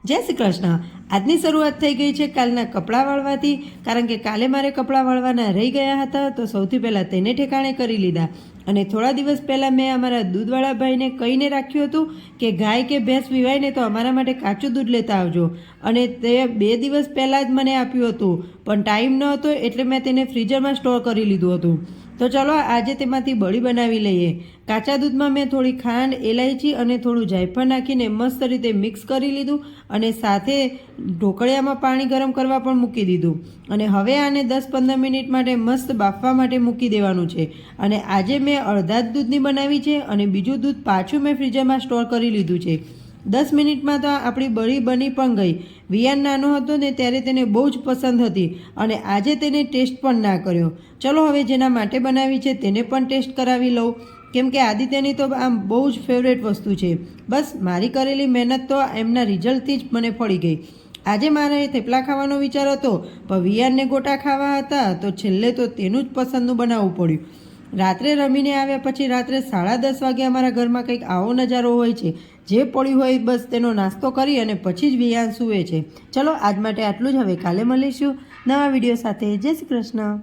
જય શ્રી કૃષ્ણ। આજની શરૂઆત થઈ ગઈ છે કાલના કપડાં વાળવાથી, કારણ કે કાલે મારે કપડાં વાળવાના રહી ગયા હતા, તો સૌથી પહેલાં તેને ઠેકાણે કરી લીધા। અને થોડા દિવસ પહેલાં મેં અમારા દૂધવાળા ભાઈને કહીને રાખ્યું હતું કે ગાય કે ભેંસ વીવાય ને તો અમારા માટે કાચું દૂધ લેતા આવજો, અને તે 2 દિવસ પહેલાં જ મને આપ્યું હતું, પણ ટાઈમ ન હતો એટલે મેં તેને ફ્રીઝરમાં સ્ટોર કરી લીધું હતું। તો ચલો આજે તેમાંથી બળી બનાવી લઈએ। કાચા દૂધમાં મેં થોડી ખાંડ, એલાયચી અને થોડું જાયફળ નાખીને મસ્ત રીતે મિક્સ કરી લીધું, અને સાથે ઢોકળિયામાં પાણી ગરમ કરવા પણ મૂકી દીધું। અને હવે આને 10-15 મિનિટ માટે મસ્ત બાફવા માટે મૂકી દેવાનું છે। અને આજે મેં અડધા જ દૂધની બનાવી છે, અને બીજું દૂધ પાછું મેં ફ્રીઝરમાં સ્ટોર કરી લીધું છે। 10 મિનિટમાં તો આપણી બળી બની પણ ગઈ। વિયાન નાનો હતો ને ત્યારે તેને બહુ જ પસંદ હતી, અને આજે તેને ટેસ્ટ પણ ના કર્યો। ચલો હવે જેના માટે બનાવી છે તેને પણ ટેસ્ટ કરાવી લઉં, કેમ કે આદિત્યની તો આમ બહુ જ ફેવરેટ વસ્તુ છે। બસ મારી કરેલી મહેનત તો એમના રિઝલ્ટથી જ મને ફળી ગઈ। આજે મારે થેપલા ખાવાનો વિચાર હતો, પણ વિયાનને ગોટા ખાવા હતા, તો છેલ્લે તો તેનું જ પસંદનું બનાવવું પડ્યું। રાત્રે રમીને આવ્યા પછી રાત્રે 10:30 વાગે અમારા ઘરમાં કંઈક આવો નજારો હોય છે, જે પડ્યું હોય બસ તેનો નાસ્તો કરી અને પછી જ વિયાન સૂવે છે। ચલો આજ માટે આટલું જ। હવે કાલે મળીશું નવા વિડીયો સાથે। જય શ્રી કૃષ્ણ।